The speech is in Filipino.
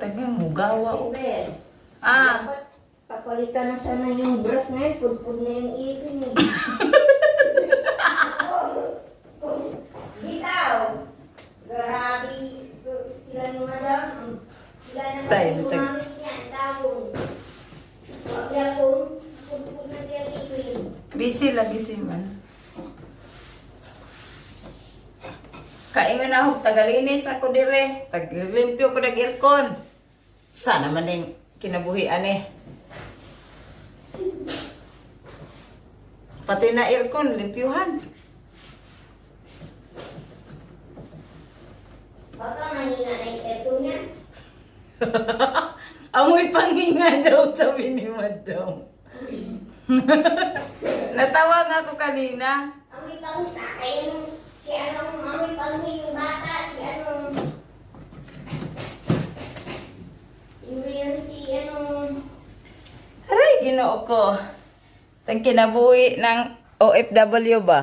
tagang mugawa o. Siyempre, Ah, dapat papalitan na sana yung brush na yun. Pudpud na yung ipin. Bitaw! Grabe sila ni madam. Sila na Tay, kasi tay. gumamit yan. Tawon. Wag yapon. Pudpud na yung ipin. busy lagi si man. Kaingon na ako, tagalinis ako dire. Taglimpyo ko ng aircon. Sana man din kinabuhian eh. Pati na aircon, limpyuhan. Baka mahina na yung aircon niya. Amoy panghinga daw, sabi ni Madam. Natawa nga ako kanina. Amoy pangita. Kaya si anong amoy panghi yung bata. Si anong... Yun si anong... Aray, ginoo ko. Tang kinabuhi ng OFW ba?